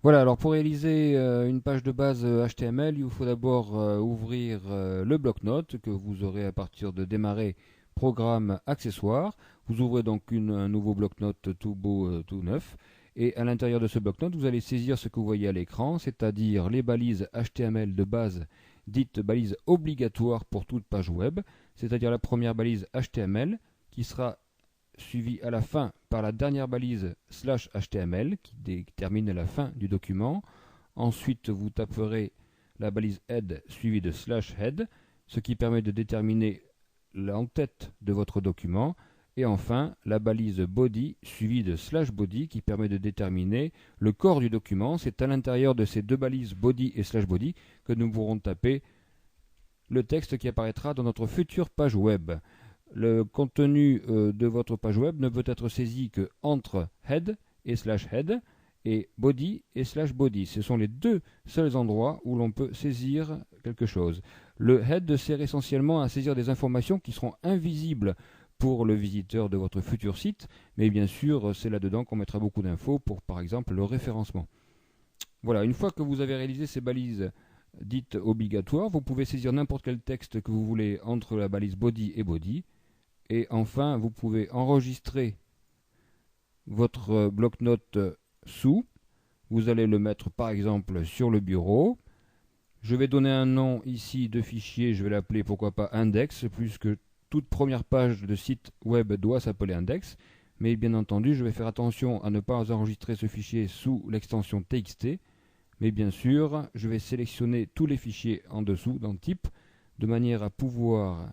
Voilà, alors pour réaliser une page de base HTML, il vous faut d'abord ouvrir le bloc-notes que vous aurez à partir de démarrer programme accessoire. Vous ouvrez donc un nouveau bloc-notes tout beau, tout neuf. Et à l'intérieur de ce bloc-notes, vous allez saisir ce que vous voyez à l'écran, c'est-à-dire les balises HTML de base, dites balises obligatoires pour toute page web, c'est-à-dire la première balise HTML qui sera suivi à la fin par la dernière balise /html qui détermine la fin du document. Ensuite, vous taperez la balise head suivie de /head, ce qui permet de déterminer l'entête de votre document. Et enfin, la balise body suivie de /body qui permet de déterminer le corps du document. C'est à l'intérieur de ces deux balises body et /body que nous pourrons taper le texte qui apparaîtra dans notre future page web. Le contenu de votre page web ne peut être saisi que entre head et /head et body et /body. Ce sont les deux seuls endroits où l'on peut saisir quelque chose. Le head sert essentiellement à saisir des informations qui seront invisibles pour le visiteur de votre futur site, mais bien sûr, c'est là-dedans qu'on mettra beaucoup d'infos pour, par exemple, le référencement. Voilà, une fois que vous avez réalisé ces balises dites obligatoires, vous pouvez saisir n'importe quel texte que vous voulez entre la balise body et body. Et enfin, vous pouvez enregistrer votre bloc-notes sous. Vous allez le mettre par exemple sur le bureau. Je vais donner un nom ici de fichier, je vais l'appeler pourquoi pas index, puisque toute première page de site web doit s'appeler index. Mais bien entendu, je vais faire attention à ne pas enregistrer ce fichier sous l'extension txt. Mais bien sûr, je vais sélectionner tous les fichiers en dessous dans type, de manière à pouvoir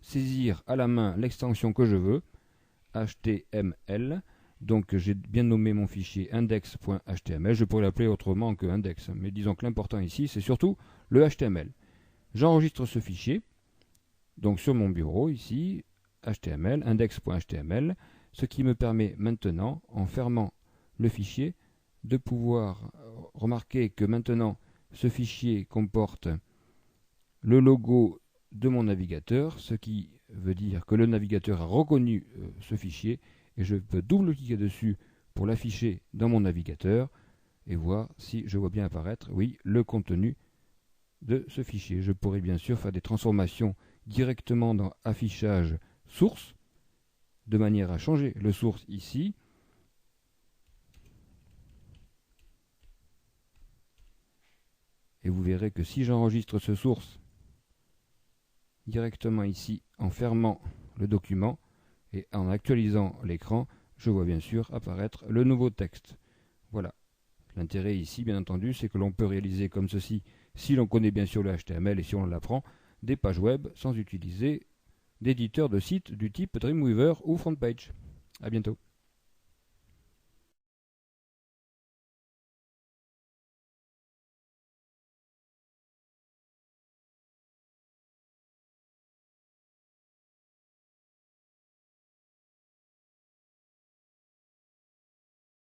saisir à la main l'extension que je veux, HTML. Donc j'ai bien nommé mon fichier index.html. Je pourrais l'appeler autrement que index, mais disons que l'important ici, c'est surtout le HTML. J'enregistre ce fichier, donc sur mon bureau ici, HTML, index.html, ce qui me permet maintenant, en fermant le fichier, de pouvoir remarquer que maintenant ce fichier comporte le logo de mon navigateur, ce qui veut dire que le navigateur a reconnu ce fichier et je peux double-cliquer dessus pour l'afficher dans mon navigateur et voir si je vois bien apparaître, oui, le contenu de ce fichier. Je pourrais bien sûr faire des transformations directement dans affichage source, de manière à changer le source ici. Et vous verrez que si j'enregistre ce source directement ici en fermant le document et en actualisant l'écran, je vois bien sûr apparaître le nouveau texte. Voilà. L'intérêt ici, bien entendu, c'est que l'on peut réaliser comme ceci, si l'on connaît bien sûr le HTML et si on l'apprend, des pages web sans utiliser d'éditeur de site du type Dreamweaver ou FrontPage. A bientôt.